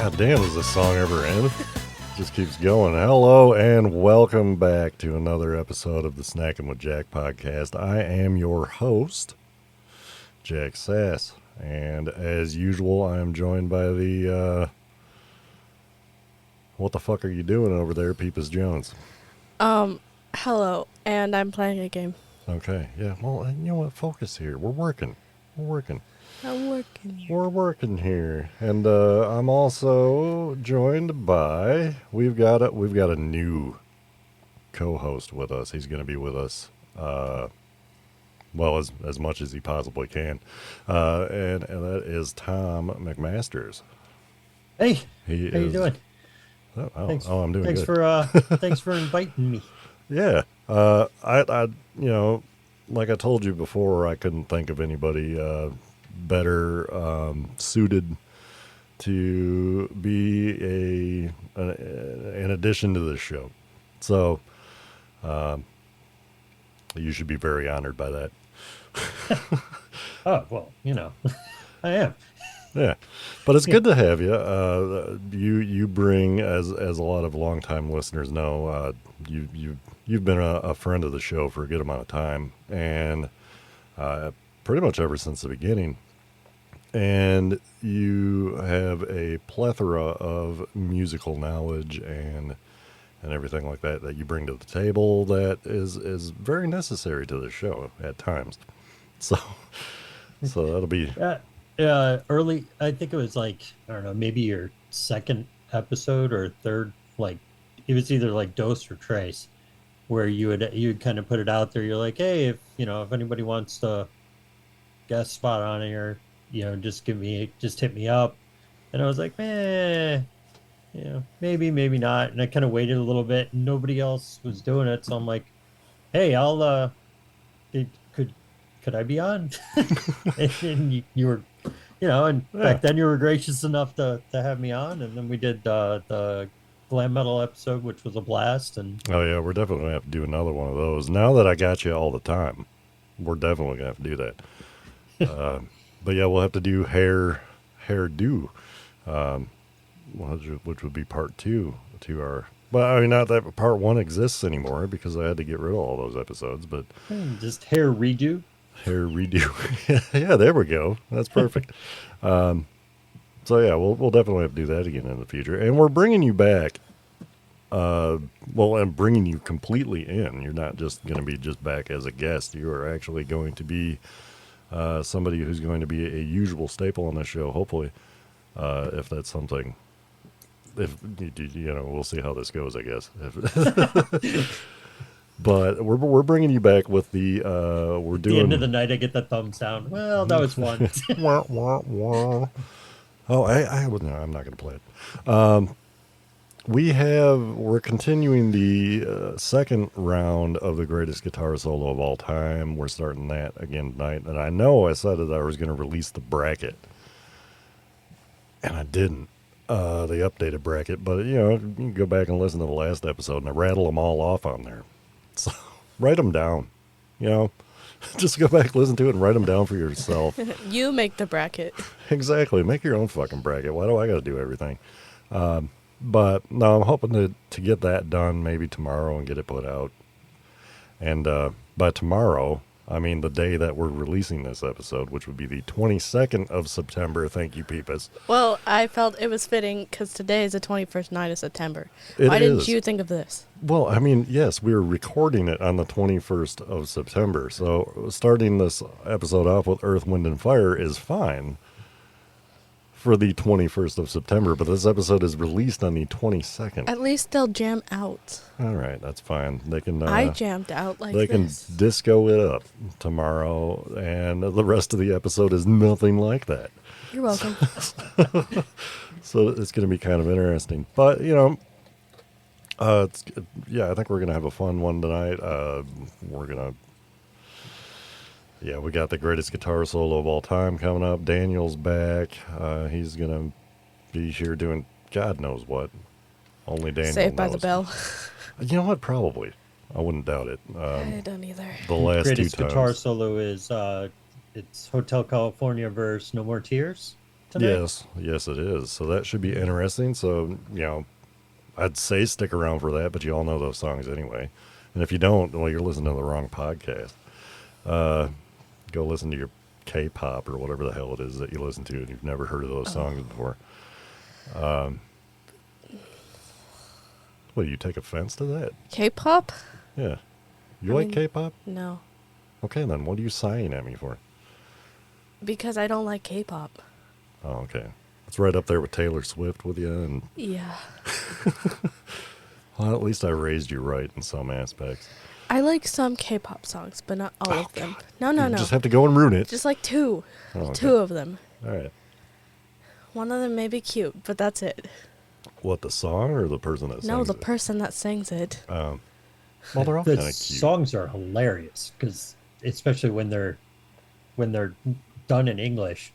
God damn, does this song ever end? Just keeps going. Hello and welcome back to another episode of the Snacking with Jack podcast. I am your host, Jack Sass, and as usual, I am joined by the what the fuck are you doing over there, Pepis Jones? Hello, and I'm playing a game. Okay, yeah. Well, you know what? Focus here. We're working. I'm working here. We're working here, and I'm also joined by we've got a new co-host with us. He's going to be with us, well as much as he possibly can, and that is Tom McMasters. Hey, how you doing? I'm doing thanks good. Thanks for inviting me. Yeah, I you know, like I told you before, I couldn't think of anybody better suited to be an addition to this show. So you should be very honored by that. Oh, well, I am. Yeah, but it's good to have you. You bring, as a lot of longtime listeners know, you've been a friend of the show for a good amount of time, and pretty much ever since the beginning. And you have a plethora of musical knowledge and everything like that you bring to the table that is very necessary to the show at times. So that'll be. Early, I think it was like, I don't know, maybe your second episode or third, like it was either like Dose or Trace, where you'd kind of put it out there. You're like, hey, if anybody wants to guest spot on here, just hit me up. And I was like, maybe not. And I kind of waited a little bit and nobody else was doing it. So I'm like, hey, I'll, could I be on? And you were, back then you were gracious enough to have me on. And then we did the glam metal episode, which was a blast. And oh yeah, we're definitely gonna have to do another one of those. Now that I got you all the time, we're definitely gonna have to do that. But yeah, we'll have to do hairdo, which would be part 2 to our. But I mean, not that part 1 exists anymore because I had to get rid of all those episodes. But just hair redo. Hair redo. Yeah, there we go. That's perfect. So yeah, we'll definitely have to do that again in the future. And we're bringing you back. I'm bringing you completely in. You're not just going to be just back as a guest. You are actually going to be somebody who's going to be a usual staple on the show. Hopefully, if that's something. If we'll see how this goes, I guess. But we're bringing you back with the we're doing. At the end of the night, I get the thumbs down. Well, that was fun. Wah, wah, wah. Oh, I'm not going to play it. We're continuing the second round of the greatest guitar solo of all time. We're starting that again tonight, and I know I said that I was going to release the bracket, and I didn't. The updated bracket, but you can go back and listen to the last episode, and I rattle them all off on there. So write them down, just go back, listen to it, and write them down for yourself. You make the bracket. Exactly. Make your own fucking bracket. Why do I got to do everything? But no, I'm hoping to get that done maybe tomorrow and get it put out. And by tomorrow, I mean the day that we're releasing this episode, which would be the 22nd of September. Thank you, Peepus. Well, I felt it was fitting because today is the 21st night of September. Why didn't you think of this? Well, I mean, yes, we were recording it on the 21st of September. So starting this episode off with Earth, Wind, and Fire is fine for the 21st of September, but this episode is released on the 22nd. At least they'll jam out. All right, that's fine. They can. I jammed out like they this. Can disco it up tomorrow, and the rest of the episode is nothing like that. You're welcome. So it's going to be kind of interesting, but I think we're going to have a fun one tonight. We got the greatest guitar solo of all time coming up. Daniel's back. He's going to be here doing God knows what. Only Daniel Saved by knows. the Bell. You know what? Probably. I wouldn't doubt it. I don't either. The last Greatest two times. guitar solo is it's Hotel California versus No More Tears. tonight? Yes, it is. So that should be interesting. So, I'd say stick around for that, but you all know those songs anyway. And if you don't, well, you're listening to the wrong podcast. Go listen to your K-pop or whatever the hell it is that you listen to, and you've never heard of those songs before. What, do you take offense to that? K-pop? Yeah. You I like mean- K-pop? No, Okay, then what are you sighing at me for? because I don't like K-pop. Oh, okay. It's right up there with Taylor Swift with you, and Yeah. well, at least I raised you right in some aspects. I like some K-pop songs, but not all of them. No, You no. just have to go and ruin it. Just like two. Oh, okay. Two of them. All right. One of them may be cute, but that's it. What, the song or the person that No, sings the it? person that sings it. Well, they're all The kind of cute. songs are hilarious because, especially when they're done in English,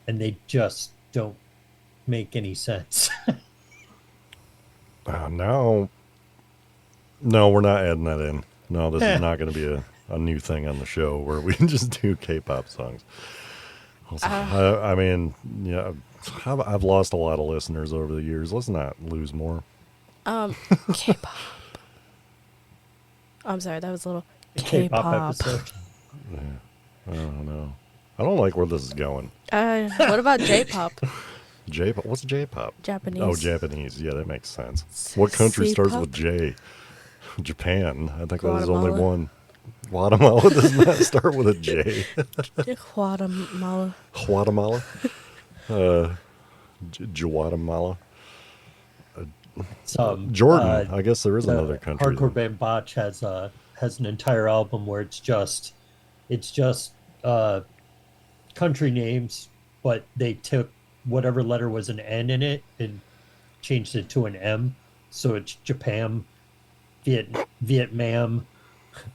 and they just don't make any sense. No, we're not adding that in. No, this is not going to be a new thing on the show where we just do K-pop songs. I mean, yeah, I've lost a lot of listeners over the years. Let's not lose more. K-pop. I'm sorry, that was a little K-pop K-pop. episode. I don't know. I don't like where this is going. What about J-pop? J-pop? What's J-pop? Japanese. Oh, Japanese. Yeah, that makes sense. What country starts C-pop? with J? Japan. I think there's only Guatemala. one. Guatemala does not start with a J. Guatemala. Guatemala. Guatemala. Jordan. I guess there is another country. Hardcore band Botch has an entire album where it's just country names, but they took whatever letter was an N in it and changed it to an M. So it's Japan, Vietnam,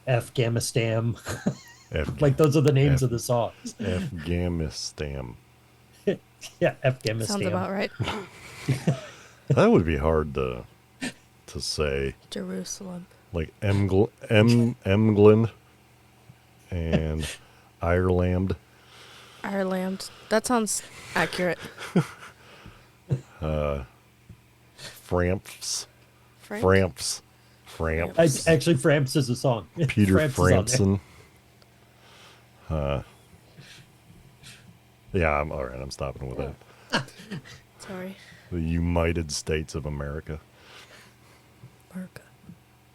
Afghanistan. Like those are the names of the songs. Afghanistan. Yeah, Afghanistan. Sounds about right. That would be hard to say. Jerusalem. Like England and Ireland. Ireland. That sounds accurate. France. Frank? France. Actually, Framps is a song. Peter Framps is on there. Frampson. Yeah, I'm all right. I'm stopping with that. Sorry. The United States of America.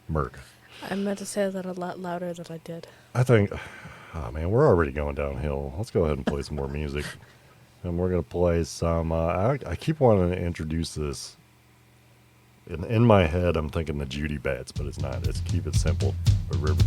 Merc. I meant to say that a lot louder than I did. I think, oh man, we're already going downhill. Let's go ahead and play some more music. And we're going to play some, I keep wanting to introduce this. In my head, I'm thinking the Judy Bats, but it's not. It's Keep It Simple by River.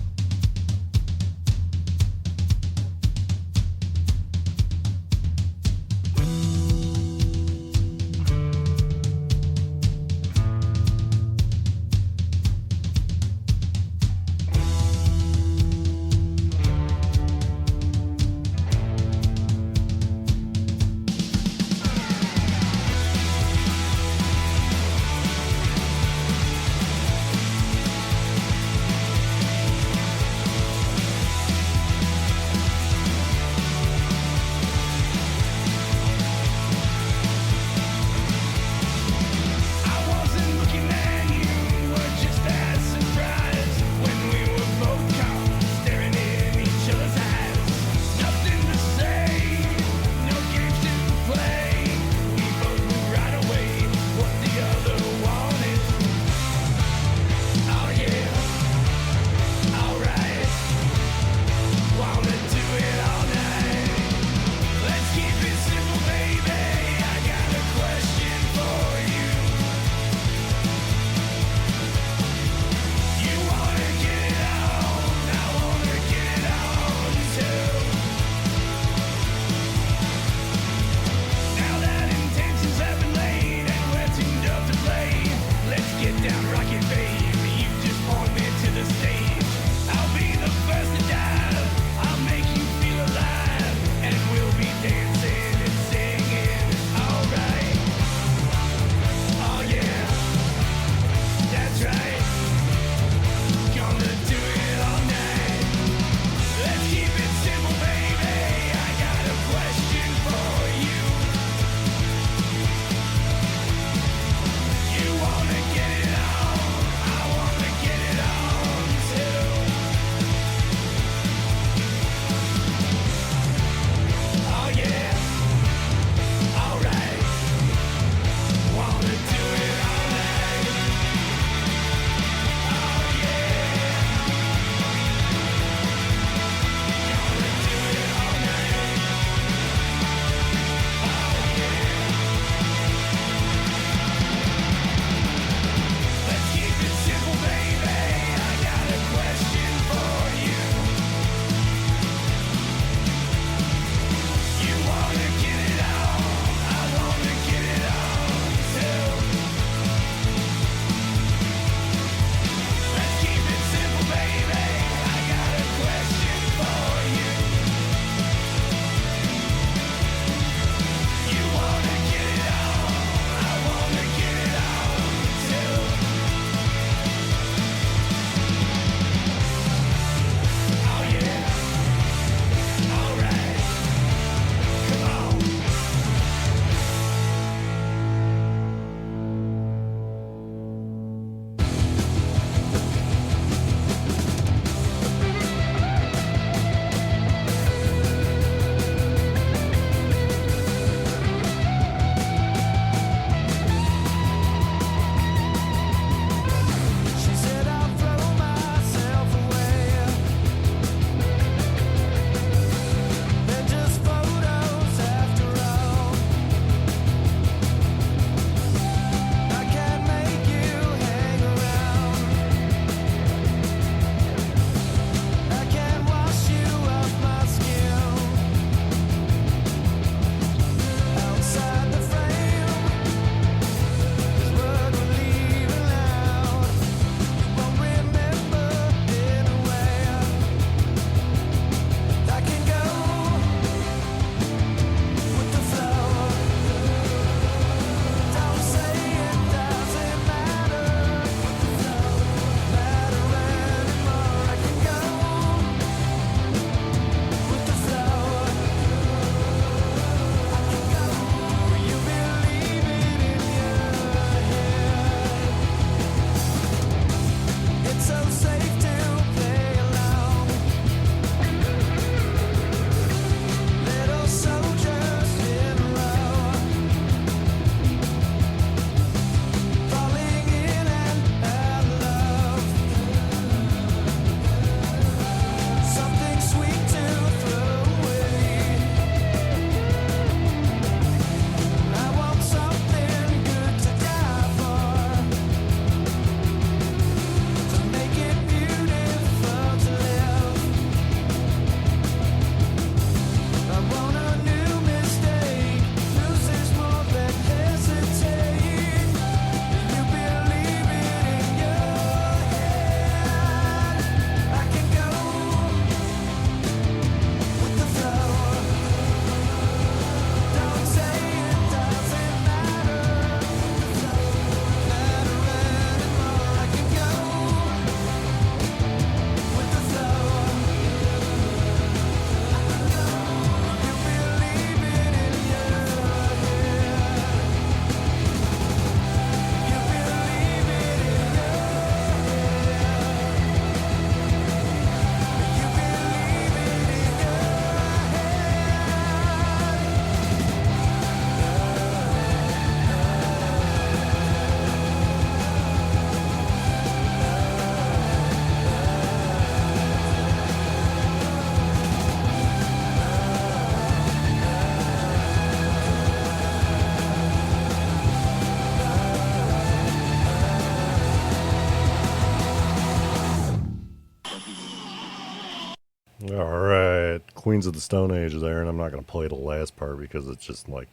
Queens of the Stone Age there, and I'm not going to play the last part because it's just like,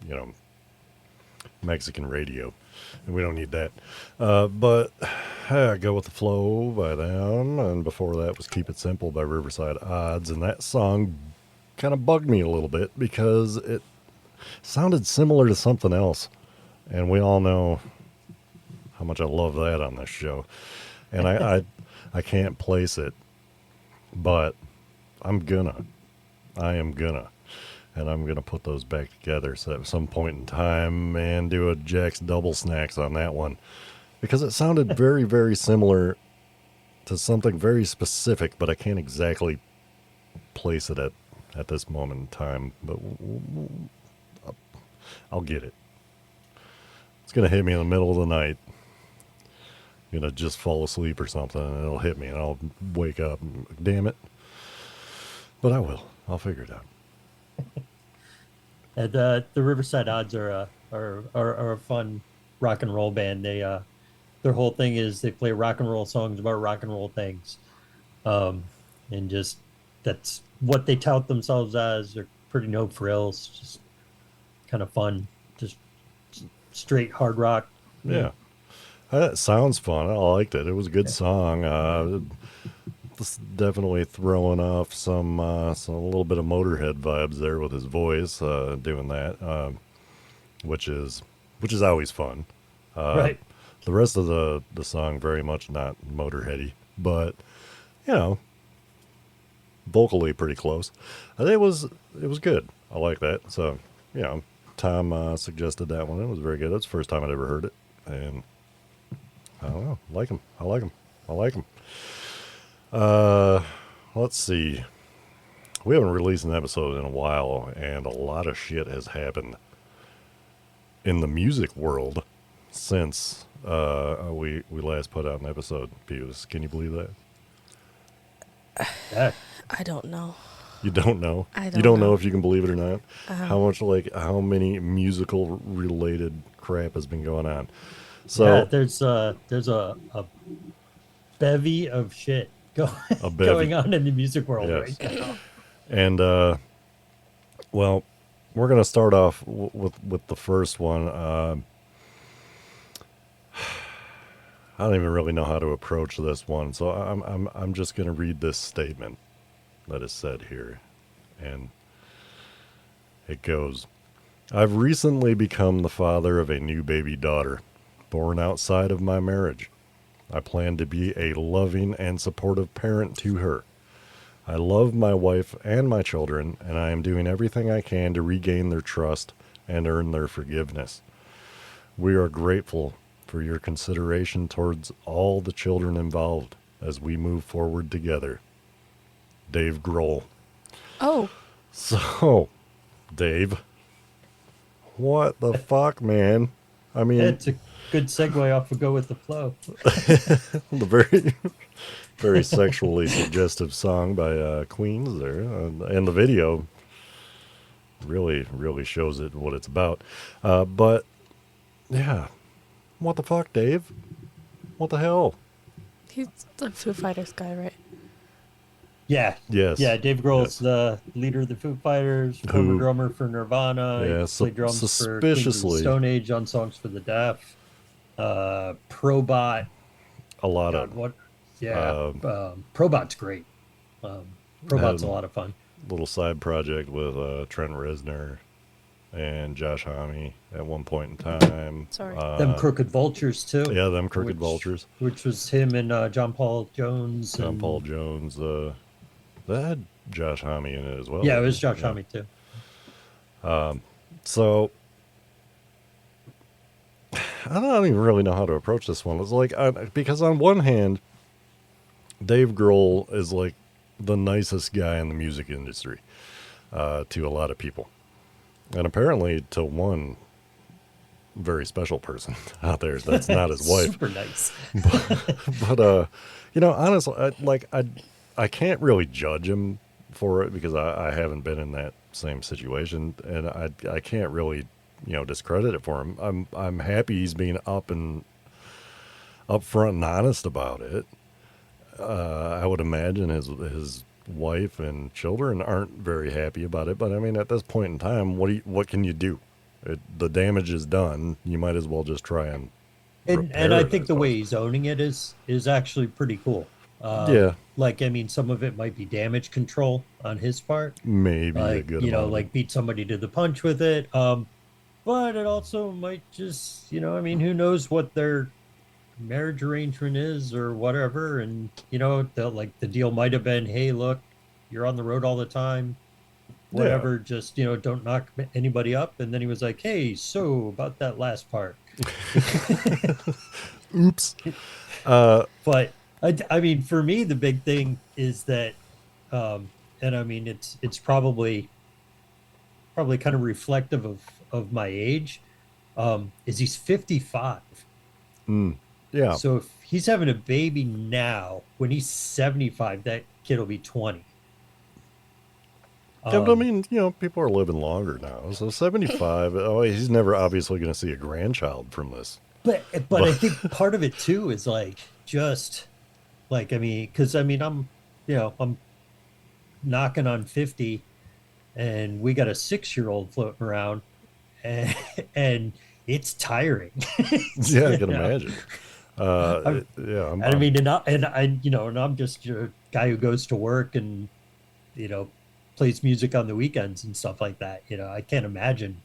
you know, Mexican radio, and we don't need that. But Go With the Flow by them, and before that was Keep It Simple by Riverside Odds, and that song kind of bugged me a little bit because it sounded similar to something else, and we all know how much I love that on this show, and I can't place it, but I am gonna, and I'm gonna put those back together so at some point in time and do a Jack's Double Snacks on that one, because it sounded very, very similar to something very specific, but I can't exactly place it at this moment in time, but I'll get it. It's gonna hit me in the middle of the night. I'm gonna just fall asleep or something, and it'll hit me, and I'll wake up. And, damn it! But I will. I'll figure it out. And the Riverside Odds are a fun rock and roll band. They their whole thing is they play rock and roll songs about rock and roll things, and just that's what they tout themselves as. They're pretty no frills, just kind of fun, just straight hard rock. Yeah. That sounds fun. I liked it. It was a good song. Definitely throwing off some a little bit of Motorhead vibes there with his voice doing that, which is always fun. Right. The rest of the song very much not Motorheady, but you know, vocally pretty close. It was good. I like that. So you know, Tom suggested that one. It was very good. That's the first time I'd ever heard it, and I don't know. I like him. Let's see. We haven't released an episode in a while, and a lot of shit has happened in the music world since we last put out an episode. Pews, can you believe that? Yeah. I don't know. You don't know? I don't You don't know know. if you can believe it or not? How many musical related crap has been going on? So Yeah, there's a bevy of shit going on in the music world Yes. right now. And well, we're gonna start off with the first one. I don't even really know how to approach this one, so I'm just gonna read this statement that is said here, and it goes: I've recently become the father of a new baby daughter, born outside of my marriage. I plan to be a loving and supportive parent to her. I love my wife and my children, and I am doing everything I can to regain their trust and earn their forgiveness. We are grateful for your consideration towards all the children involved as we move forward together. Dave Grohl. Oh, So, Dave, what the fuck, man? I mean, It's a good segue off of Go With the Flow. the very, very sexually suggestive song by Queens there, and the video really, really shows it what it's about. But yeah, what the fuck, Dave? What the hell? he's the Foo Fighters guy, right? Yeah. Yes. Yeah, Dave Grohl's the leader of the Foo Fighters, former drummer for Nirvana. Yeah, He played drums for Queens of the suspiciously Stone Age on Songs for the Deaf. Probot. a lot God, of what? Yeah. Probot's great. Probot's a lot of fun. little side project with Trent Reznor and Josh Homme at one point in time. Sorry. Them Crooked Vultures too. Yeah, them Crooked Vultures. Which was him and John Paul Jones. John and, Paul Jones. That had Josh Homme in it as well. Yeah, it was Josh Homme too. So I don't even really know how to approach this one. It's like because on one hand, Dave Grohl is like the nicest guy in the music industry to a lot of people, and apparently to one very special person out there that's not his wife. Super nice. But you know, honestly, I can't really judge him for it because I haven't been in that same situation, and I can't really, you know, discredit it for him. I'm happy he's being upfront and honest about it. I would imagine his wife and children aren't very happy about it. But I mean, at this point in time, what can you do? The damage is done. You might as well just try and And repair I it, I think the way suppose. he's owning it is actually pretty cool. Yeah, Like I mean, some of it might be damage control on his part, maybe a like good amount of it. like beat somebody to the punch with it. But it also might just I mean, who knows what their marriage arrangement is or whatever, and the deal might have been, hey, look, you're on the road all the time, Yeah. whatever, just don't knock anybody up. And then he was like, hey, so about that last part. Oops. Uh, But I mean, for me, the big thing is that, and I mean, it's probably kind of reflective of my age. Is he's 55. yeah. So if he's having a baby now, when he's 75, that kid will be 20. Yeah, but I Um, mean, people are living longer now. So 75, oh, he's never obviously going to see a grandchild from this. but But I think part of it too is like just like I mean, because I mean I'm knocking on 50, and we got a 6-year-old floating around, and and it's tiring. yeah, I You can know, imagine. Yeah, I mean, and I'm just a guy who goes to work and you know plays music on the weekends and stuff like that. I can't imagine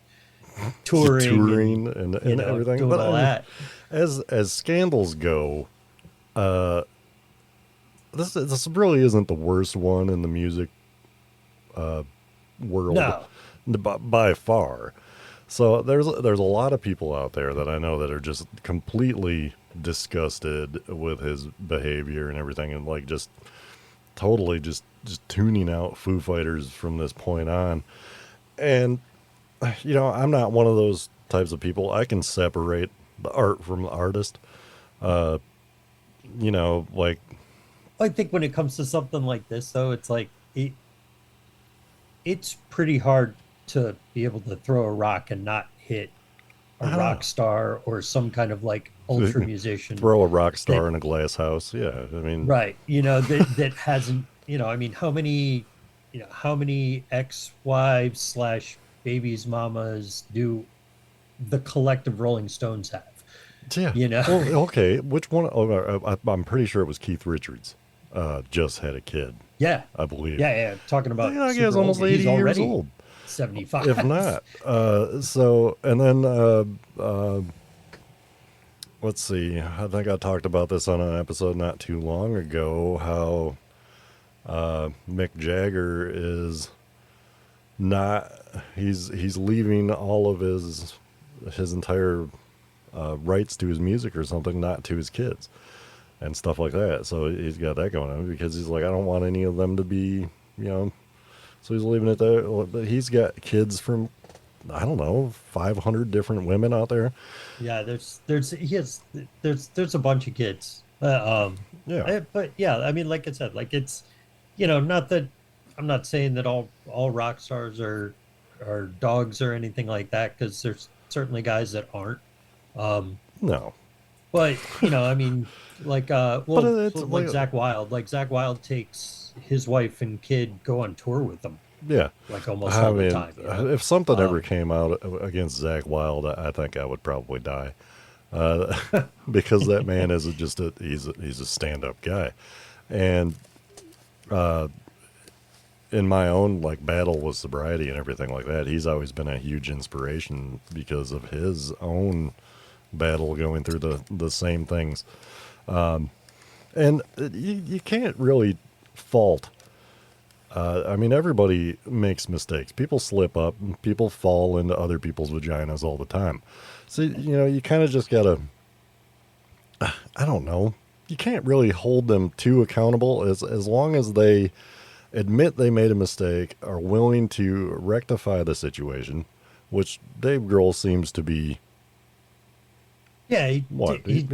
touring and touring and everything. doing But all I mean, that. as scandals go, uh, this really isn't the worst one in the music world No, by far. So there's a lot of people out there that I know that are just completely disgusted with his behavior and everything, and like just totally just tuning out Foo Fighters from this point on. And I'm not one of those types of people. I can separate the art from the artist. Uh, like I think when it comes to something like this, though, it's like it's pretty hard to be able to throw a rock and not hit a I don't rock star or some kind of like ultra know, musician throw a rock that star in a glass house. Yeah, I mean, right, that hasn't, I mean, how many ex-wives slash babies mamas do the collective Rolling Stones have? yeah. You know, Well, okay. Which one? Oh, I'm pretty sure it was Keith Richards. Just had a kid, yeah, I believe. yeah. Talking about I guess super old, almost he's 80 years already old, if 75. not. So, and then let's see. I think I talked about this on an episode not too long ago. How Mick Jagger is not. He's leaving all of his entire rights to his music or something, not to his kids and stuff like that. So he's got that going on because he's like, I don't want any of them to be, you know. So he's leaving it there. But he's got kids from, I don't know, 500 different women out there. Yeah, there's a bunch of kids. Yeah. But yeah, I mean, like I said, like it's not that I'm not saying that all rock stars are dogs or anything like that, because there's certainly guys that aren't. Um, No. but I mean, like But well, it's like like, Zach Wild takes his wife and kid go on tour with them yeah. like almost I all the mean, time. if something ever Um, came out against Zach Wild, I think I would probably die. Uh, because that man is just he's a stand-up guy. And in my own like battle with sobriety and everything like that, he's always been a huge inspiration because of his own battle going through the same things. And you can't really fault. I mean, everybody makes mistakes. People slip up. People fall into other people's vaginas all the time. So you kind of just gotta. I don't know. You can't really hold them too accountable as long as they admit they made a mistake, are willing to rectify the situation, which Dave Grohl seems to be. yeah, What? he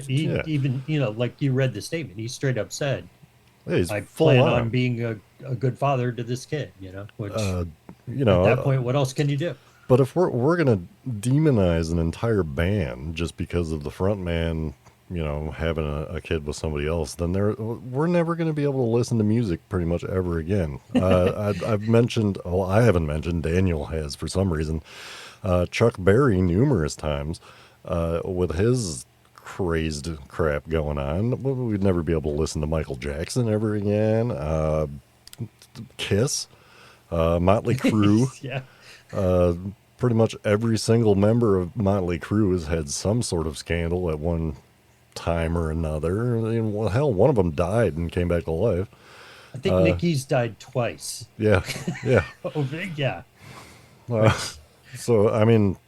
Yeah, even like you read the statement, he straight up said, he's I full plan on on. being a good father to this kid, which Uh, you at that know, point, what else can you do? but if we're gonna demonize an entire band just because of the front man having a kid with somebody else, then we're never going to be able to listen to music pretty much ever again. I've mentioned, well, I haven't mentioned, Daniel has for some reason, Chuck Berry numerous times with his crazed crap going on. We'd never be able to listen to Michael Jackson ever again. Kiss, Motley Crue. Yeah. Pretty much every single member of Motley Crue has had some sort of scandal at one time or another. Well, hell, one of them died and came back to life. I think Nikki's died twice. Yeah, yeah. Oh, yeah. Uh, so I mean,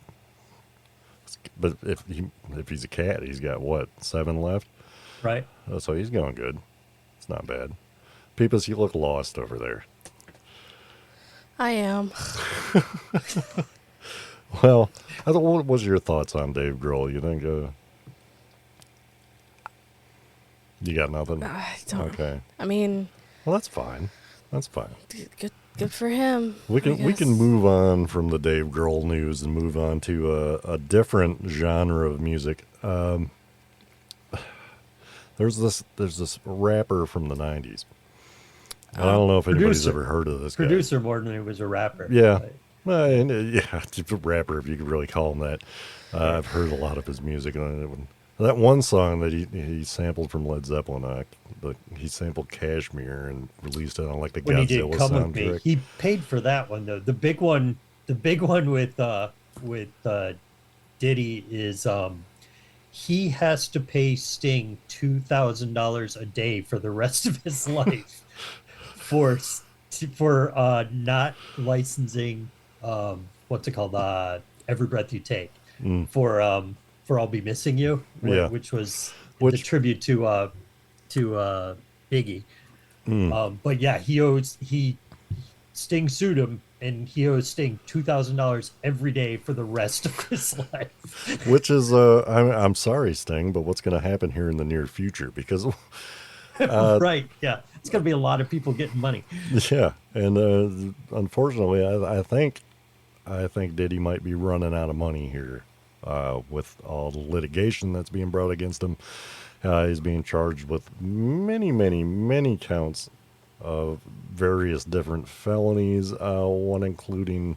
but if he's a cat, he's got what, 7 left? Right. So he's going good. It's not bad. Peepus, you look lost over there. I am. Well, what was your thoughts on Dave Grohl? You think you got nothing? I don't. Okay. I mean, Well, that's fine. That's fine. good for him. We I can guess. move on from the Dave Grohl news and move on to a different genre of music. There's this rapper from the 90s. I don't know if anybody's Producer. ever heard of this guy. Producer more than he was a rapper. Yeah. But Well, yeah, it's a rapper, if you could really call him that. I've heard a lot of his music. That one song that he sampled from Led Zeppelin, he sampled Kashmir and released it on like the when he did Godzilla Come With Me, soundtrack. he paid for that one though. The big one with Diddy is he has to pay Sting $2,000 a day for the rest of his life for not licensing what's it called, Every Breath You Take, for I'll Be Missing You, Yeah. which was the Which- tribute to Biggie. But yeah, Sting sued him, and he owes Sting $2,000 every day for the rest of his life. Which is, I'm sorry, Sting, but what's going to happen here in the near future? Because, Right? Yeah, it's gonna be a lot of people getting money. yeah, and unfortunately, I think Diddy might be running out of money here with all the litigation that's being brought against him. He's being charged with many, many, many counts of various different felonies, one including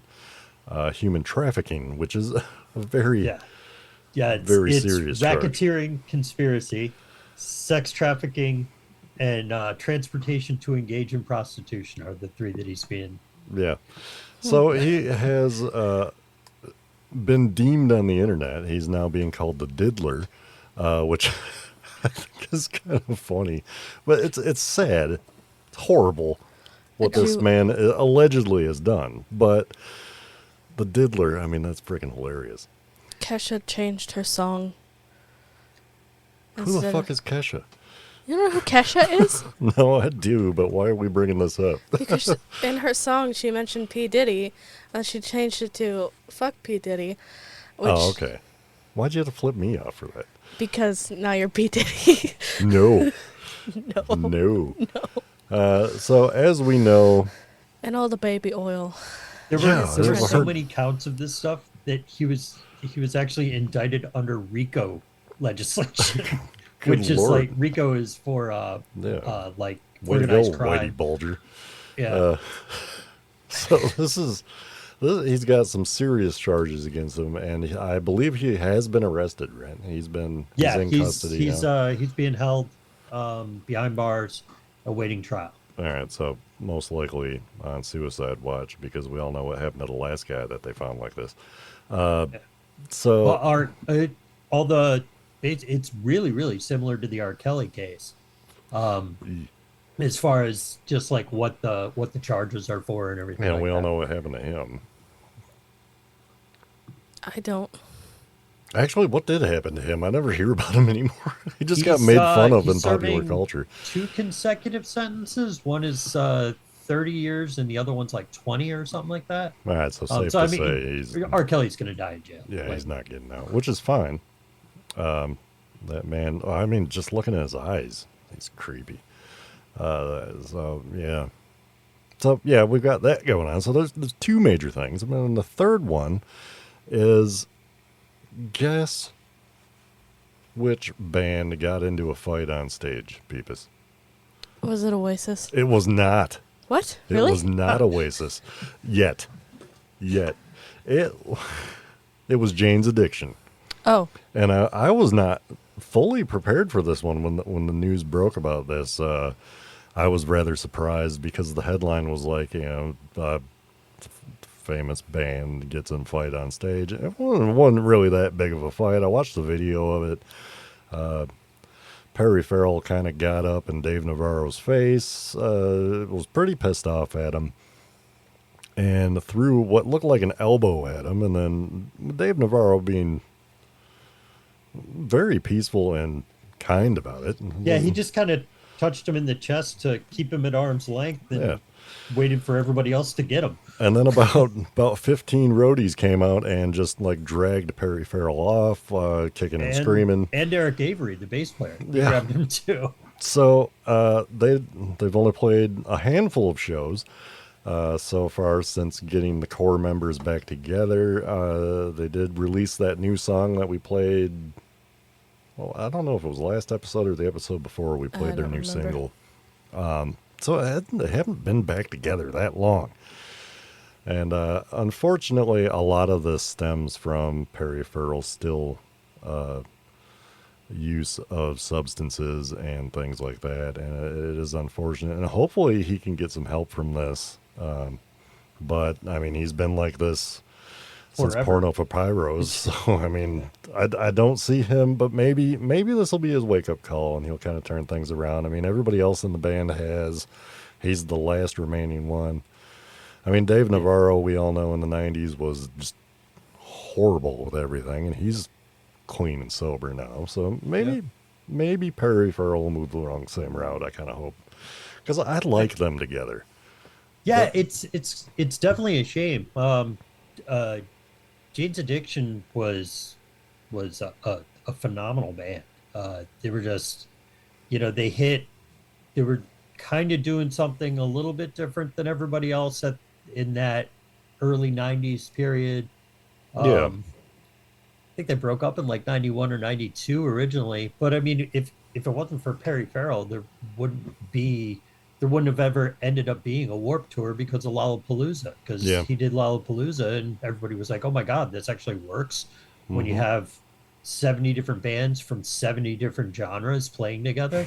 human trafficking, which is a very, Yeah, very it's serious charge. racketeering, conspiracy, sex trafficking, and transportation to engage in prostitution are the three that he's being. yeah. So he has been deemed on the internet. He's now being called the Diddler, which I think is kind of funny, but it's sad. It's horrible what Did this you- man allegedly has done. But the Diddler, I mean, that's freaking hilarious. Kesha changed her song. Who the Instead fuck of- is Kesha? You don't know who Kesha is? No, I do, but why are we bringing this up? Because in her song she mentioned P. Diddy, and she changed it to "fuck P. Diddy." Which, Oh, okay. Why'd you have to flip me off for that? Because now you're P. Diddy. No, No. no. So as we know, And all the baby oil. There were, Yeah, there were there's so a- many counts of this stuff that he was actually indicted under RICO legislation, Good which is Lord. like RICO is for like way to go, organized Whitey crime. Bulger. Yeah. So he's got some serious charges against him, and I believe he has been arrested. Right? He's in custody now. He's being held behind bars, awaiting trial. All right, so most likely on suicide watch, because we all know what happened to the last guy that they found like this. So Well, it's really, really similar to the R. Kelly case, as far as just like what the charges are for and everything. yeah, like we all that. know what happened to him. I don't. Actually, what did happen to him? I never hear about him anymore. He just got He's, made fun of he's in popular serving culture. 2 consecutive sentences. One is 30 years, and the other one's like 20 or something like that. All right, so safe So I to mean, say he's R. Kelly's going to die in jail. yeah, Like, he's not getting out, which is fine. That man, I mean, just looking at his eyes, he's creepy. So yeah, we've got that going on. So there's 2 major things. I mean, the third one is, guess which band got into a fight on stage, Peepus? Was it Oasis? It was not. What? It Really? was not Oasis. Yet. It was Jane's Addiction. Oh. And I was not fully prepared for this one when the news broke about this. I was rather surprised because the headline was like, famous band gets in fight on stage. It wasn't really that big of a fight. I watched the video of it. Perry Farrell kind of got up in Dave Navarro's face, was pretty pissed off at him, and threw what looked like an elbow at him. And then Dave Navarro, being very peaceful and kind about it. Yeah, he just kind of touched him in the chest to keep him at arm's length and waited for everybody else to get him. And then about 15 roadies came out and just like dragged Perry Farrell off, kicking and screaming. And Eric Avery, the bass player, Yeah. grabbed him too. So they've only played a handful of shows so far since getting the core members back together. They did release that new song that we played. Well, I don't know if it was the last episode or the episode before we played their new single. So they haven't been back together that long. And unfortunately, a lot of this stems from Perry Farrell's still use of substances and things like that. And it is unfortunate. And hopefully he can get some help from this. But, I mean, he's been like this since Forever. Porno for Pyros. So, I mean, I don't see him, but maybe this will be his wake-up call and he'll kind of turn things around. I mean, everybody else in the band has. He's the last remaining one. I mean, Dave Navarro, we all know in the 90s was just horrible with everything, and he's clean and sober now. So maybe Perry Farrell will move along the same route, I kind of hope. Because I like them together. Yeah, it's definitely a shame. Jane's Addiction was a phenomenal band. They were just, they were kind of doing something a little bit different than everybody else in that early 90s period. I think they broke up in like 91 or 92 originally. But I mean, if it wasn't for Perry Farrell, there wouldn't have ever ended up being a Warped Tour because of Lollapalooza. Because he did Lollapalooza and everybody was like, oh my God, this actually works. When you have 70 different bands from 70 different genres playing together.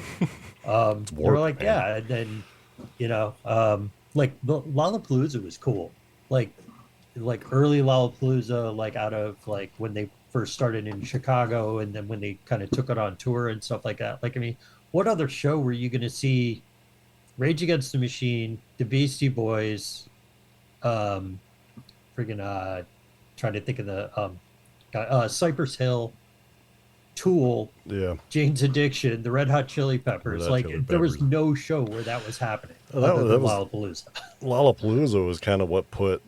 They were like, yeah. And then, like the Lollapalooza was cool. Like early Lollapalooza, like out of like when they first started in Chicago and then when they kind of took it on tour and stuff like that. Like, I mean, what other show were you going to see Rage Against the Machine, the Beastie Boys, trying to think of the Cypress Hill, Tool, Jane's Addiction, the Red Hot Chili Peppers. There was no show where that was happening other than Lollapalooza. Lollapalooza was kind of what put,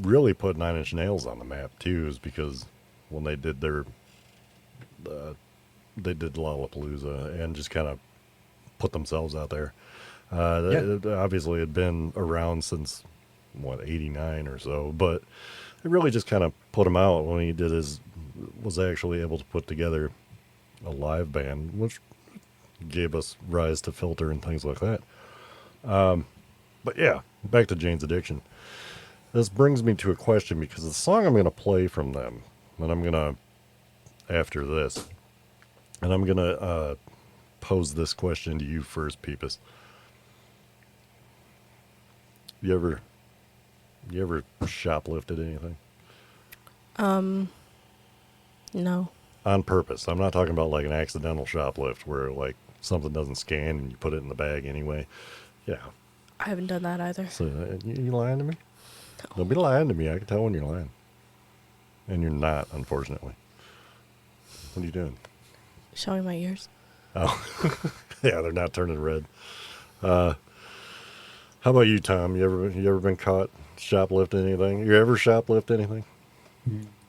really put Nine Inch Nails on the map too, is because when they did they did Lollapalooza and just kind of put themselves out there. It obviously had been around since 89 or so, but it really just kind of put him out when he was actually able to put together a live band, which gave us rise to Filter and things like that. But yeah, back to Jane's Addiction. This brings me to a question, because the song I'm going to play from them, and I'm going to, after this, and I'm going to pose this question to you first, Peepus. You ever shoplifted anything? No. On purpose. I'm not talking about like an accidental shoplift where like something doesn't scan and you put it in the bag anyway. Yeah. I haven't done that either. So you lying to me? No. Don't be lying to me. I can tell when you're lying. And you're not, unfortunately. What are you doing? Showing my ears. Oh. Yeah, they're not turning red. How about you, Tom? You ever been caught shoplifting anything? You ever shoplift anything?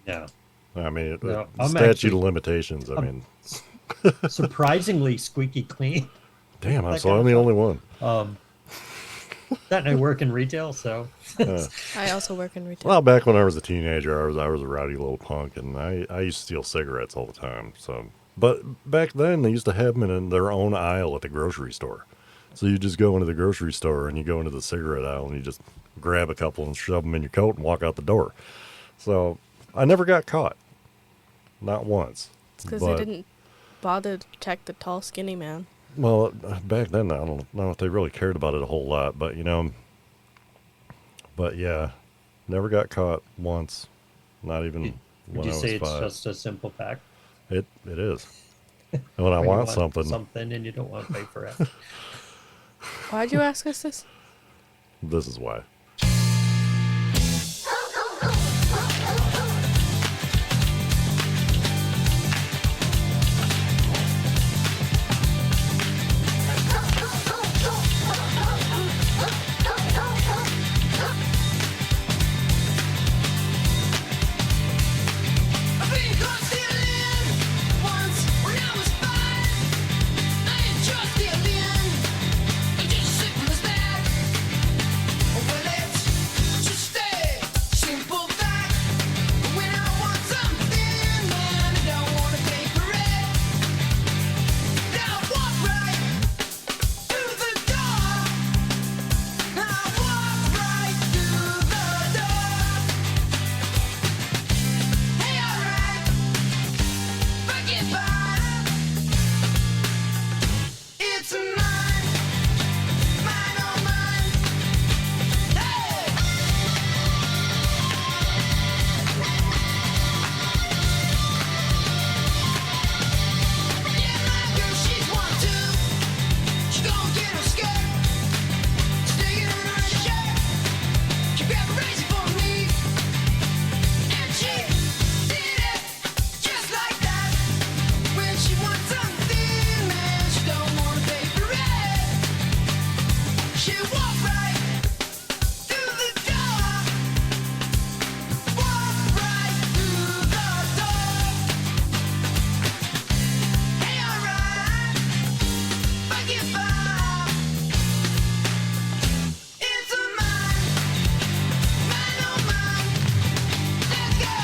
No. I mean, No, statute of limitations. I mean, surprisingly squeaky clean. damn, That so kind I'm of the stuff. only one. That and I work in retail, so I also work in retail. Well, back when I was a teenager, I was a rowdy little punk, and I used to steal cigarettes all the time. So, but back then they used to have them in their own aisle at the grocery store. So you just go into the grocery store and you go into the cigarette aisle and you just grab a couple and shove them in your coat and walk out the door. So I never got caught, not once. It's because they But didn't bother to protect the tall, skinny man. well, back then I don't know if they really cared about it a whole lot, but but yeah, never got caught once. Not even would when you I was say it's 5. just a simple fact? It is. And when I When you want something, and you don't want to pay for it. Why'd you ask us this? this is why. I've been caught stealing once when I was 5. I ain't just stealing, I'm just sitting as that. Well, it's just a simple fact. When I want something and I don't want to pay for it, I walk right through the door. I walk right through the door. Hey, alright, forget mine. It's mine, mine, oh mine. Hey! Yeah, my girl, she's one too. She gon' get her skirt, stick it in her shirt. She grabbed a razor for me, and she did it just like that. When she wants something, man, she don't wanna pay for it. She walked right through the door. Walked right through the door. Hey, alright, forget Bob. It's a mine, mine, oh mine. Let's go.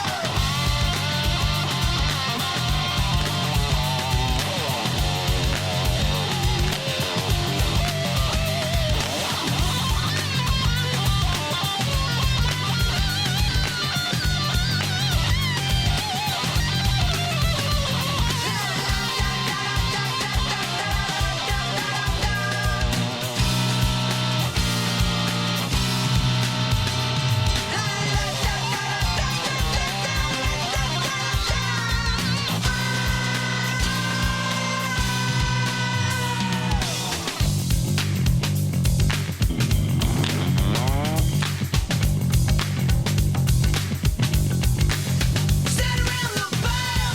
Sat around the bar,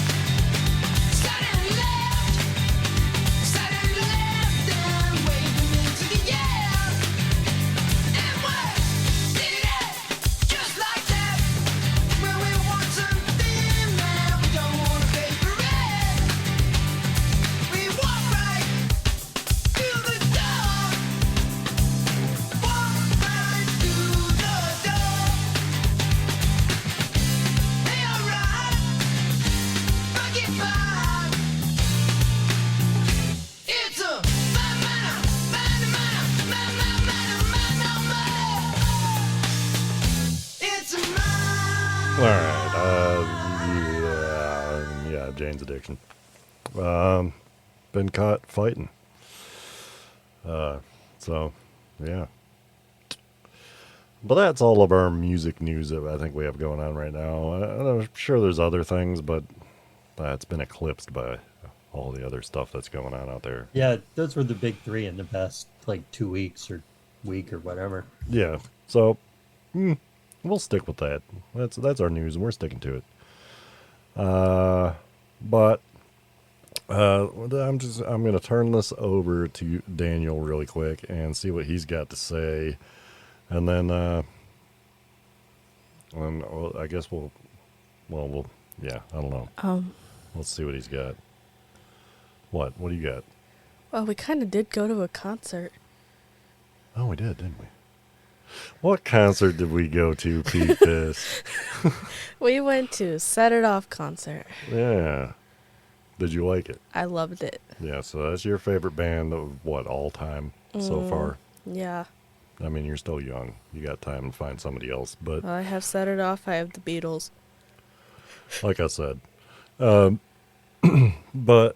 started left, and waving into the air. And what did it just like that? When we want something, man, we don't wanna pay for it. We walk right through the door. Walk right through the door. Hey, alright, forget Bob. It's a mine, mine, mine, mine, mine, mine, mine, mine, mine. It's a mine. All right. Yeah, Jane's Addiction. Been caught fighting. So, yeah. But that's all of our music news that I think we have going on right now. I'm sure there's other things, but it's been eclipsed by all the other stuff that's going on out there. Yeah, those were the big three in the past like 2 weeks or week or whatever. Yeah. So, we'll stick with that. That's our news, and we're sticking to it. But I'm gonna turn this over to Daniel really quick and see what he's got to say, and then I guess we'll yeah, I don't know. Let's see what he's got. What do you got? Well, we kind of did go to a concert. Oh, we did, didn't we? What concert did we go to, Peepus? We went to Set It Off concert. Yeah. Did you like it? I loved it. Yeah, so that's your favorite band of what, all time so far? Yeah. I mean, you're still young. You got time to find somebody else. But I have Set It Off. I have the Beatles. like I said, but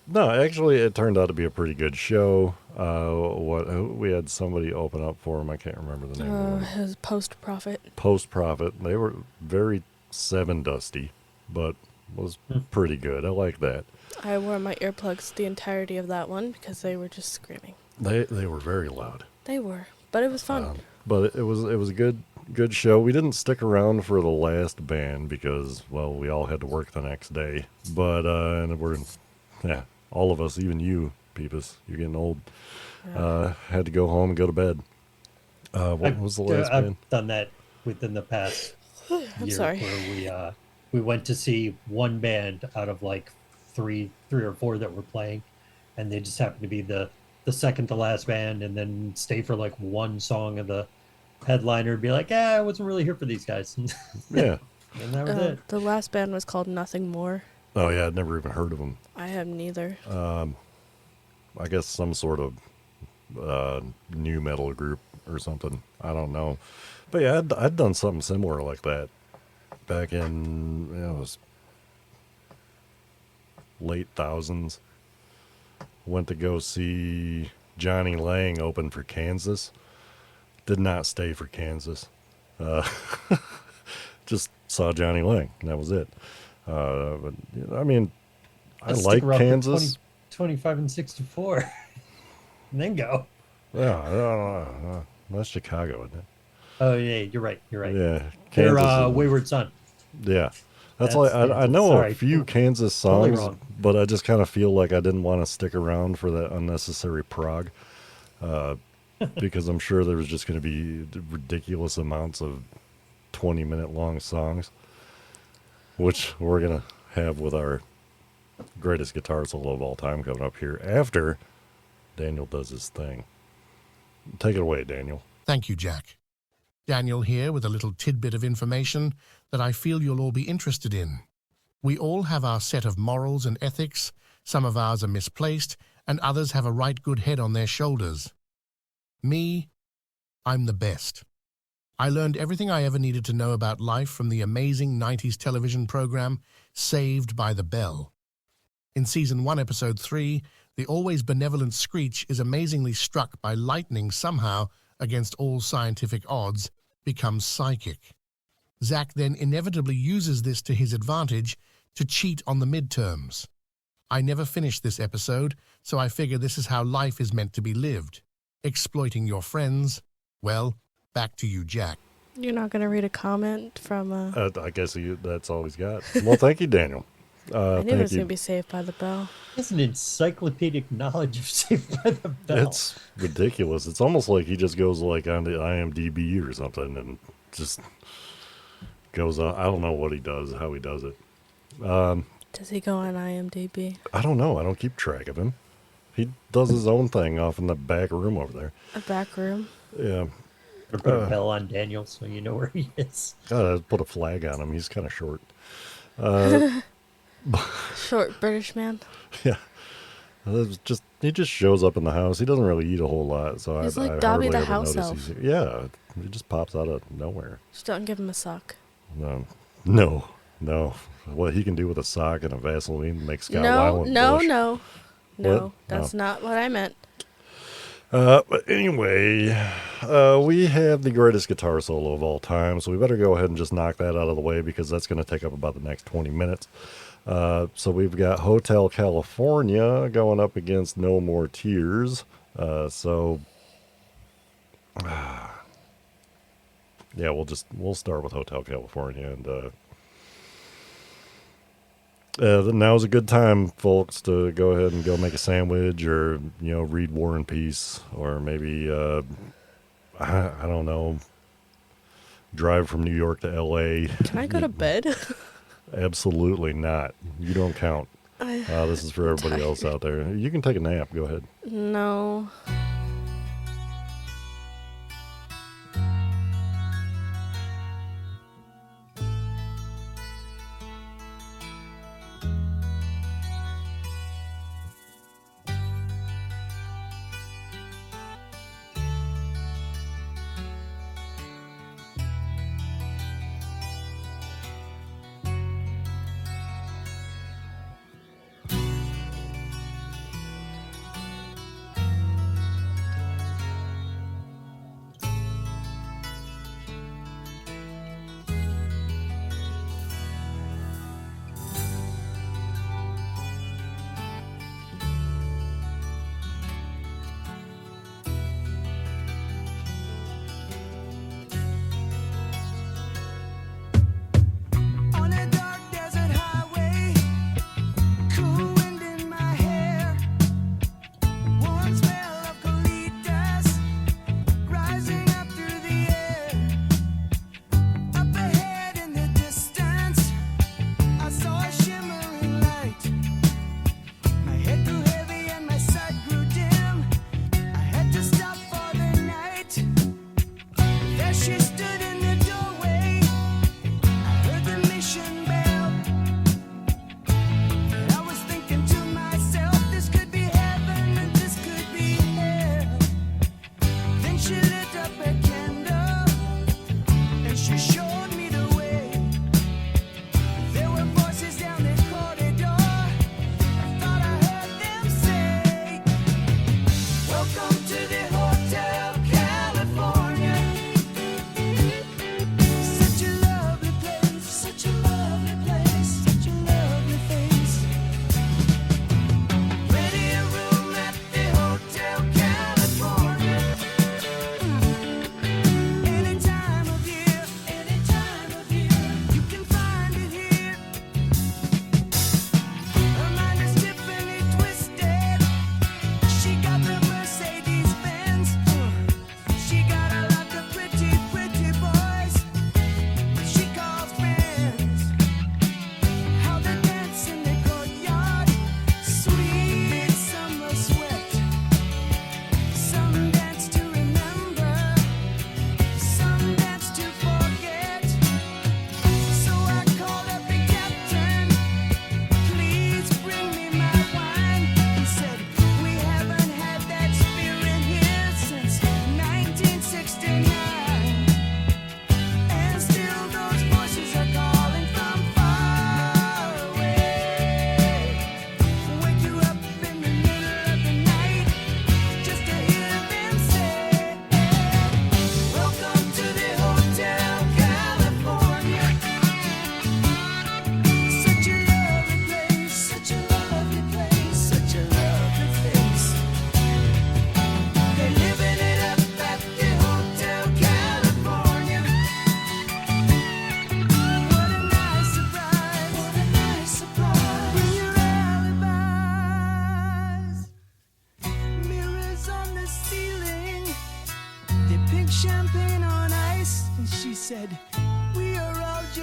no, actually, it turned out to be a pretty good show. We had somebody open up for them. I can't remember the name of them. It was Post Profit. Post Profit. They were very seven dusty, but was pretty good. I like that. I wore my earplugs the entirety of that one because they were just screaming. They were very loud. They were, but it was fun. But it was a good show. We didn't stick around for the last band because, well, we all had to work the next day. But all of us, even you, Peepus, you're getting old. Had to go home and go to bed. What was the last band? I've done that within the past I'm year sorry. where we went to see one band out of like three or four that were playing, and they just happened to be the second to last band, and then stay for like one song of the headliner and be like, I wasn't really here for these guys. Yeah. And that was it. The last band was called Nothing More. Oh yeah, I'd never even heard of them. I have neither. I guess some sort of new metal group or something. I don't know. But yeah, I'd done something similar like that back in it was late thousands. Went to go see Johnny Lang open for Kansas. Did not stay for Kansas. Just saw Johnny Lang, and that was it. But I mean, I Let's like stick around for Kansas. 25 and 64. And then go. Yeah, that's Chicago, isn't it? Oh yeah, you're right. You're right. Yeah, They're Kansas. Wayward Son. Yeah, that's That's like I Kansas. know Sorry. a few Kansas Totally songs, wrong. but I just kind of feel like I didn't want to stick around for that unnecessary prog, because I'm sure there was just going to be ridiculous amounts of 20-minute long songs, which we're gonna have with our greatest guitar solo of all time coming up here after Daniel does his thing. Take it away, Daniel. Thank you, Jack. Daniel here with a little tidbit of information that I feel you'll all be interested in. We all have our set of morals and ethics. Some of ours are misplaced, and others have a right good head on their shoulders. Me, I'm the best. I learned everything I ever needed to know about life from the amazing 90s television program Saved by the Bell. In Season 1, Episode 3, the always benevolent Screech is amazingly struck by lightning somehow, against all scientific odds, becomes psychic. Zack then inevitably uses this to his advantage to cheat on the midterms. I never finished this episode, so I figure this is how life is meant to be lived. Exploiting your friends. Well, back to you, Jack. You're not going to read a comment from... I guess that's all he's got. Well, thank you, Daniel. I knew it Thank was you. going to be Saved by the Bell. That's an encyclopedic knowledge of Saved by the Bell. It's ridiculous. It's almost like he just goes like on the IMDb or something and just goes on. I don't know what he does, how he does it. Does he go on IMDb? I don't know. I don't keep track of him. He does his own thing off in the back room over there. A back room? Yeah. Or put a bell on Daniel so you know where he is. Gotta put a flag on him. He's kind of short. Short British man. Yeah. He just shows up in the house. He doesn't really eat a whole lot, so He's I like Dobby hardly the ever house notice elf. yeah, he just pops out of nowhere. Just don't give him a sock. No. What he can do with a sock and a Vaseline makes Scott No, Weiland no, blush. no. What? No, that's not what I meant. But anyway, we have the greatest guitar solo of all time, so we better go ahead and just knock that out of the way because that's going to take up about the next 20 minutes. So we've got Hotel California going up against No More Tears. Yeah, we'll start with Hotel California, and now's a good time, folks, to go ahead and go make a sandwich, or read War and Peace, or maybe I don't know, drive from New York to L.A. Can I go to bed? Absolutely not. You don't count. This is for everybody else out there. You can take a nap. Go ahead. No.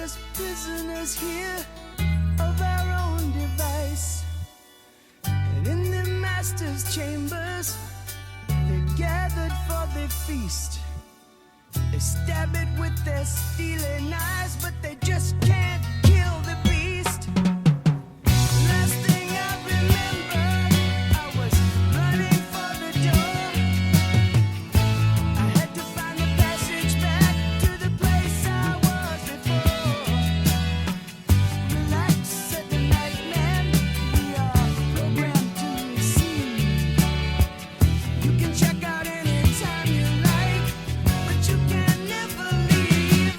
us prisoners here of our own device. And in the master's chambers, they gathered for the feast. They stab it with their steely knives, but they just can't kill the beast. Last thing I remember, I was running for the door. I had to find the passage back to the place I was before. Relax, said the nightman, we are programmed to receive. You can check out anytime you like, but you can never leave.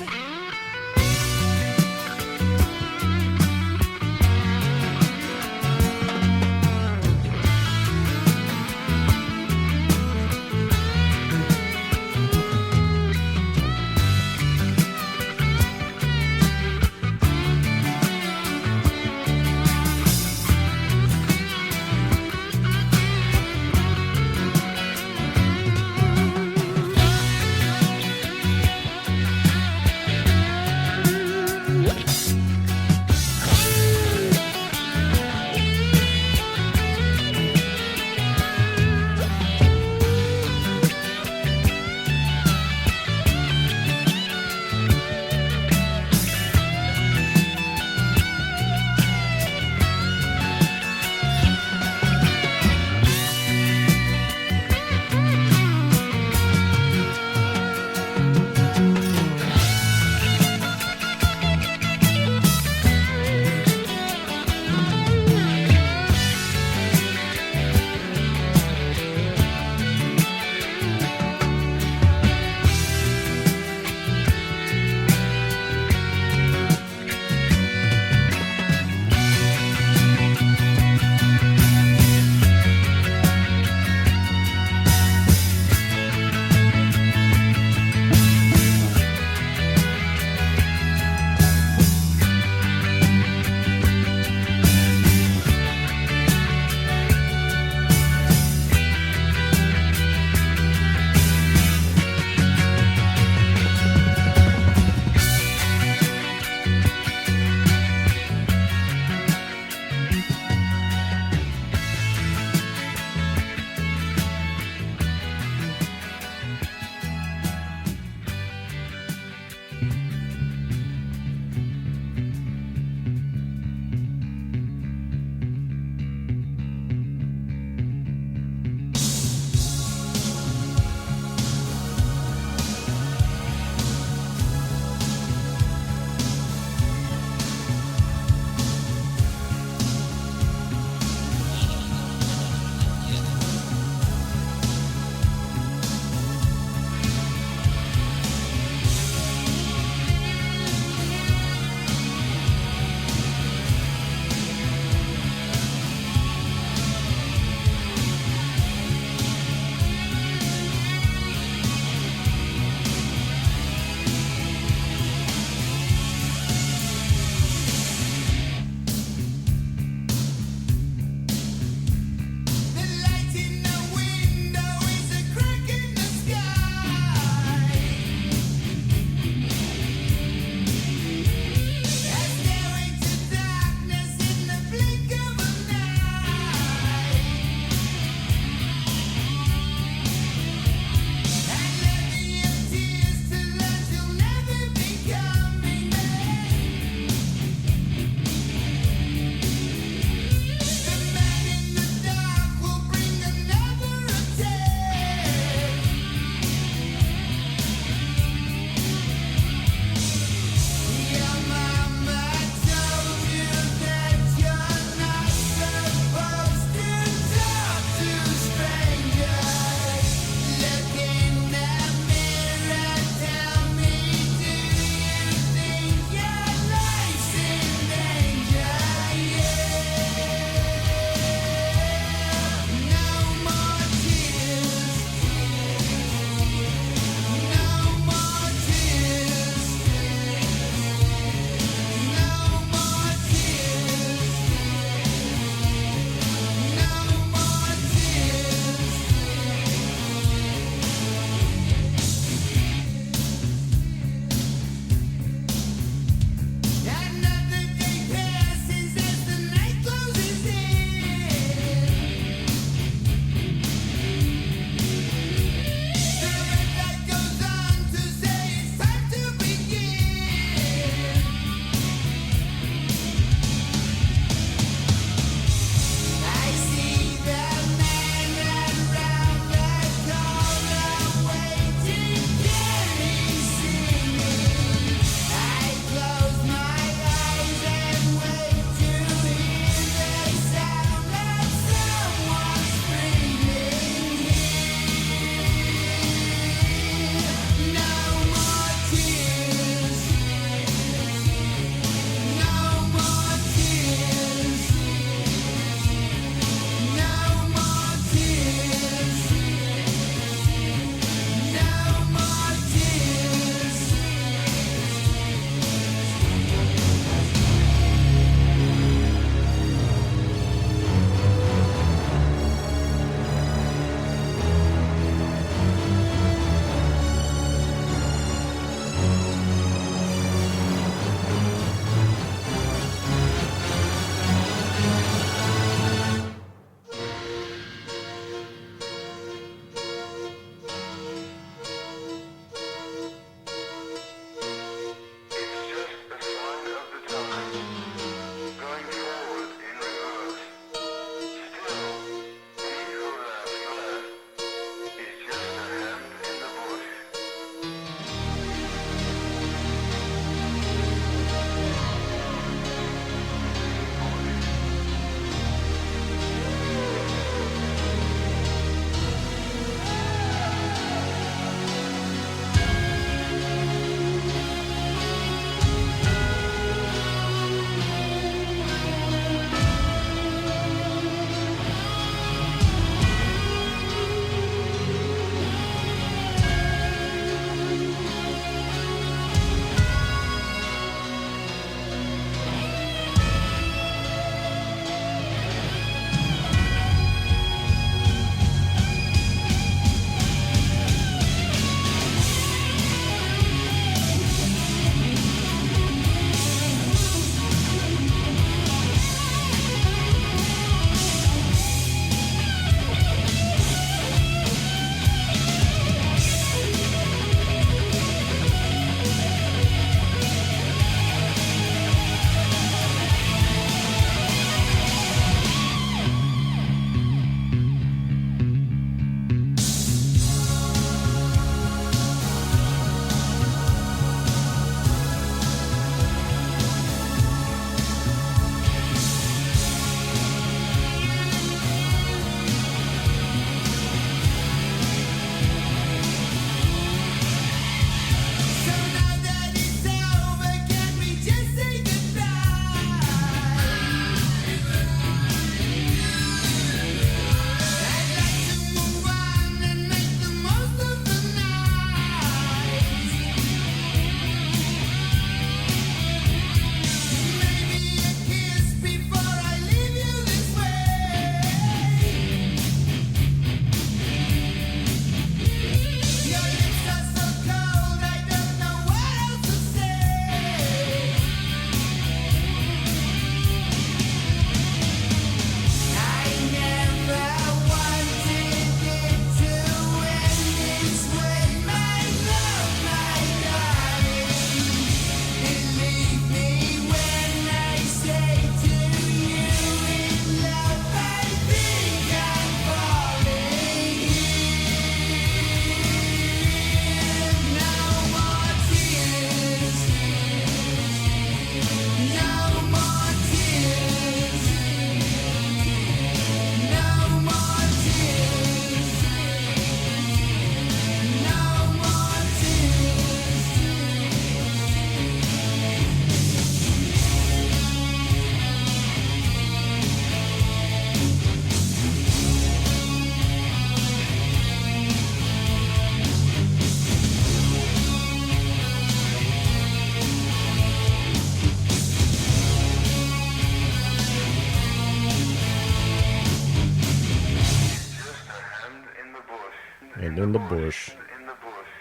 and in the bush,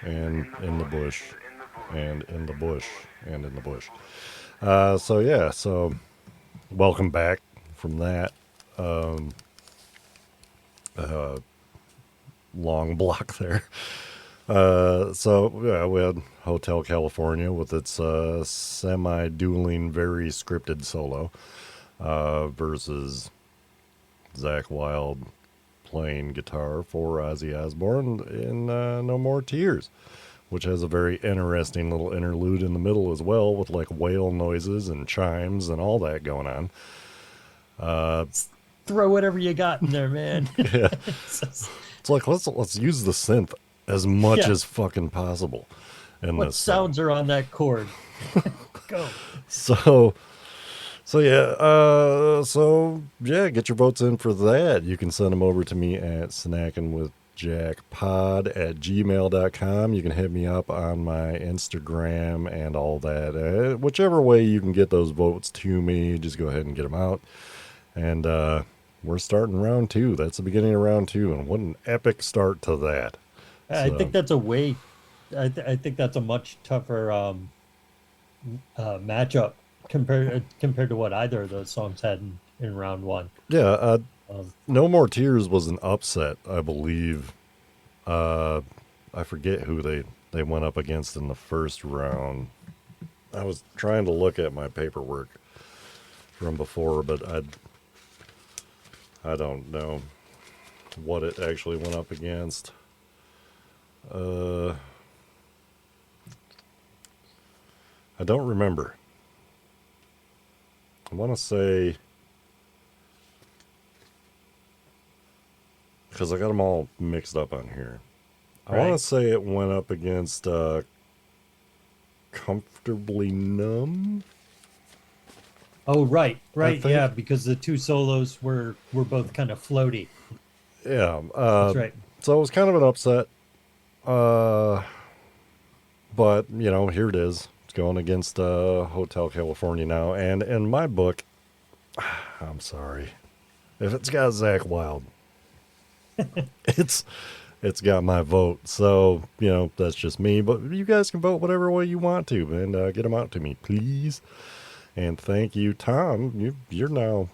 and in the bush, and in the bush, and in the bush. So welcome back from that long block there. We had Hotel California with its semi-dueling, very scripted solo versus Zach Wilde playing guitar for Ozzy Osbourne in No More Tears, which has a very interesting little interlude in the middle as well with like whale noises and chimes and all that going on. Throw whatever you got in there, man. Yeah. It's like let's use the synth as much Yeah. as fucking possible in What this song. sounds are on that chord? Go. So get your votes in for that. You can send them over to me at snackingwithjackpod@gmail.com. You can hit me up on my Instagram and all that. Whichever way you can get those votes to me, just go ahead and get them out. And we're starting round 2. That's the beginning of round 2, and what an epic start to that. I So- think that's I think that's a much tougher matchup compared to what either of those songs had in round 1. Yeah, Um, No More Tears was an upset, I believe. I forget who they went up against in the first round. I was trying to look at my paperwork from before, but I don't know what it actually went up against. I don't remember. I want to say, because I got them all mixed up on here. I want to Right. say it went up against Comfortably Numb. oh, right, think- yeah, because the two solos were both kind of floaty. Yeah. That's right. So it was kind of an upset. But, here it is. It's going against Hotel California now. And in my book, I'm sorry. If it's got Zach Wilde, it's got my vote. So, that's just me. But you guys can vote whatever way you want to. And get them out to me, please. And thank you, Tom. You're now...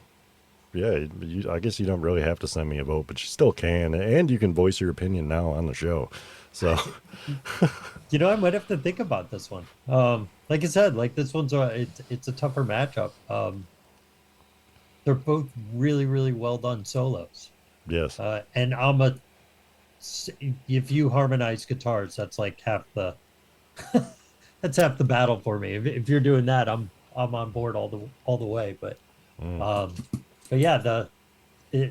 Yeah, I guess you don't really have to send me a vote, but you still can. And you can voice your opinion now on the show. So... I might have to think about this one. Like I said, like this one's it's a tougher matchup. They're both really, really well done solos. Yes. And if you harmonize guitars, that's like half the that's half the battle for me. If you're doing that, I'm on board all the way. But yeah,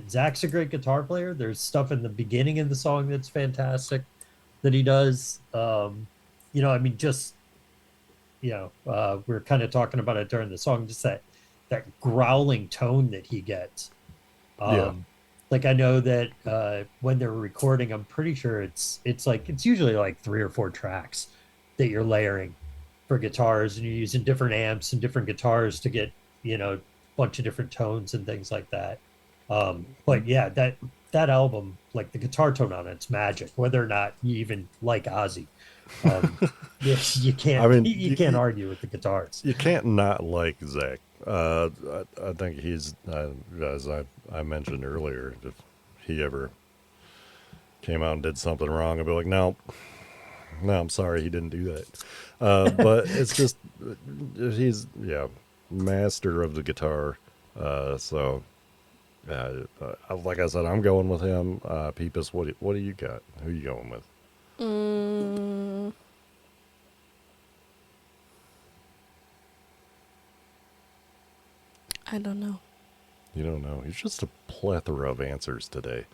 Zach's a great guitar player. There's stuff in the beginning of the song that's fantastic that he does. We we're kind of talking about it during the song, just that growling tone that he gets. Yeah. Like I know that when they're recording, I'm pretty sure it's usually like 3 or 4 tracks that you're layering for guitars, and you're using different amps and different guitars to get a bunch of different tones and things like that. But yeah, that album, like the guitar tone on it's magic. Whether or not you even like Ozzy, you can't. I mean, you can't argue with the guitars. You can't not like Zach. I think he's, as I mentioned earlier, if he ever came out and did something wrong, I'd be like, no, I'm sorry, he didn't do that. But it's just, he's, master of the guitar. Like I said, I'm going with him. Pepis, what do you got? Who you going with? I don't know. You don't know. It's just a plethora of answers today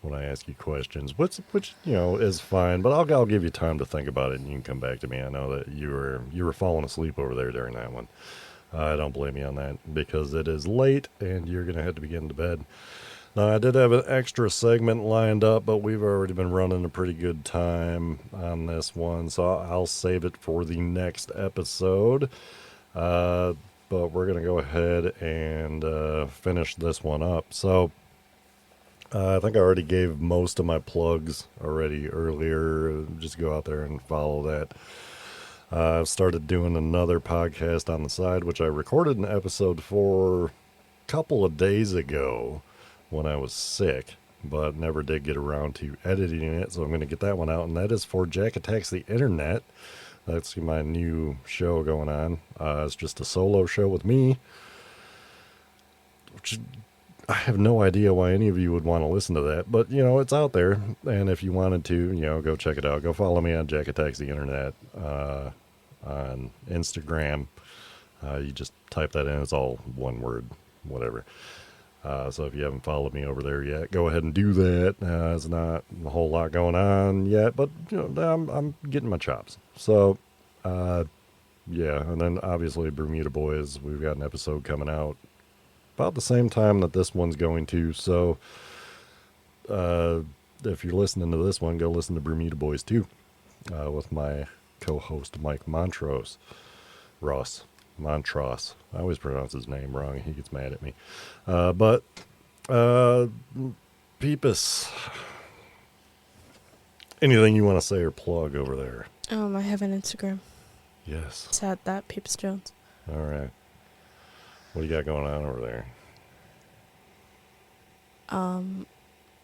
when I ask you questions, which is fine. But I'll give you time to think about it, and you can come back to me. I know that you were falling asleep over there during that one. I don't blame you on that because it is late, and you're gonna have to be getting to bed. Now, I did have an extra segment lined up, but we've already been running a pretty good time on this one, so I'll save it for the next episode. But we're going to go ahead and finish this one up. So I think I already gave most of my plugs already earlier. Just go out there and follow that. I've started doing another podcast on the side, which I recorded an episode for a couple of days ago when I was sick, but never did get around to editing it. So I'm going to get that one out, and that is for Jack Attacks the Internet. That's my new show going on. It's just a solo show with me, which I have no idea why any of you would want to listen to that, but it's out there. And if you wanted to, go check it out. Go follow me on Jack Attacks the Internet on Instagram. You just type that in. It's all one word, whatever. So if you haven't followed me over there yet, go ahead and do that. There's not a whole lot going on yet, but I'm getting my chops. So, yeah. And then obviously Bermuda Boys, we've got an episode coming out about the same time that this one's going to. So, if you're listening to this one, go listen to Bermuda Boys too, with my co-host Mike Montrose. Montrose. I always pronounce his name wrong. He gets mad at me. But Pepis, anything you want to say or plug over there? I have an Instagram. Yes. It's at that Pepis Jones. All right. What do you got going on over there?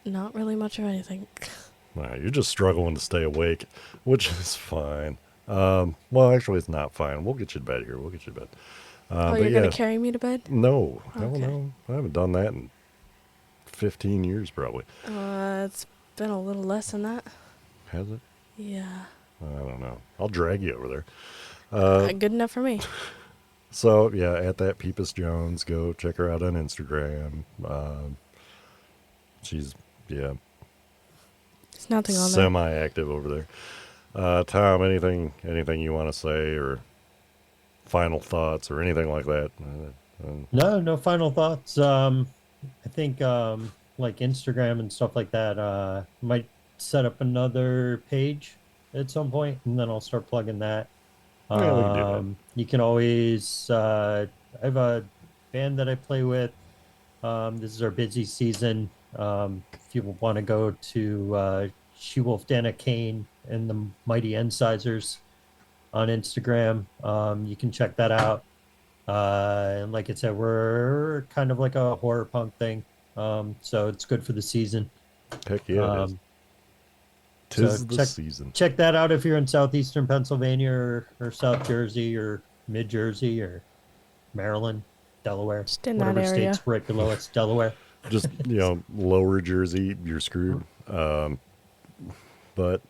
Not really much of anything. Nah, you're just struggling to stay awake, which is fine. Well, actually, it's not fine. We'll get you to bed here. We'll get you to bed. Oh, you're gonna carry me to bed? No. Hell Okay. no. I haven't done that in 15 years, probably. It's been a little less than that. Has it? Yeah. I don't know. I'll drag you over there. Good enough for me. So, yeah, at that Pepis Jones, go check her out on Instagram. She's, yeah, There's nothing on there. semi-active over there. Tom, anything you want to say or final thoughts or anything like that? No final thoughts. I think like Instagram and stuff like that. Might set up another page at some point, and then I'll start plugging that. Yeah, we can do that. You can always. I have a band that I play with. This is our busy season. If you want to go to She-Wolf Dana Kane and the Mighty Incisors on Instagram, you can check that out. And like I said, we're kind of like a horror punk thing. So it's good for the season. Heck yeah, it is. Tis so the season. Check that out if you're in southeastern Pennsylvania or South Jersey or mid Jersey or Maryland, Delaware, Just in whatever that area. state's right below it's Delaware. Just, lower Jersey, you're screwed. But,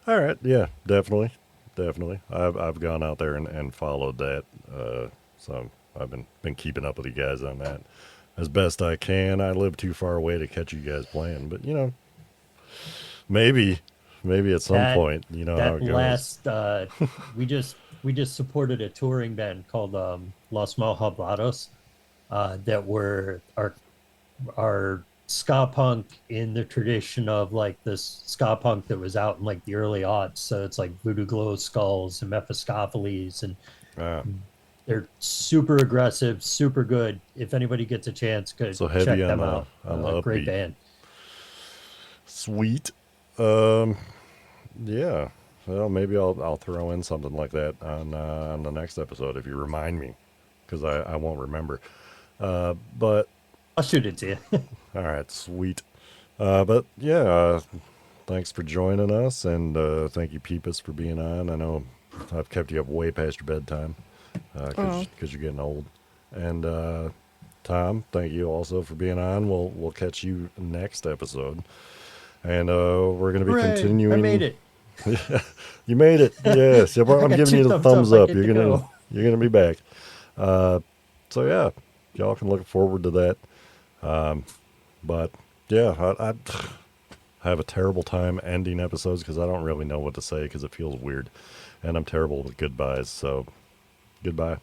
all right, yeah, definitely. I've gone out there and followed that. So I've been keeping up with you guys on that as best I can. I live too far away to catch you guys playing, but, maybe at some point, how That it goes. last we just supported a touring band called Los Malhablados that were our ska punk in the tradition of like this ska punk that was out in like the early aughts. So it's like Voodoo Glow Skulls and Mephistopheles, and Ah, they're super aggressive, super good. If anybody gets a chance, go So check heavy on them the- out. on the Great upbeat. band. sweet. Yeah. Well, maybe I'll throw in something like that on the next episode if you remind me, because I won't remember. But I'll shoot it to you. all right, sweet. But yeah, thanks for joining us, and thank you, Pepis, for being on. I know I've kept you up way past your bedtime because you're getting old. And Tom, thank you also for being on. We'll catch you next episode, and we're going to be Hooray, continuing. I made it. You made it. Yes, I'm got giving two you the thumbs thumbs up. I up. get You're to gonna go. you're gonna be back. So yeah, y'all can look forward to that. But yeah, I have a terrible time ending episodes because I don't really know what to say because it feels weird, and I'm terrible with goodbyes. So goodbye.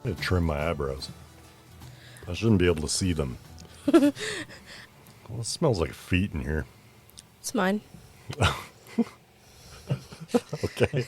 I need to trim my eyebrows. I shouldn't be able to see them. Well, it smells like feet in here. It's mine. Okay.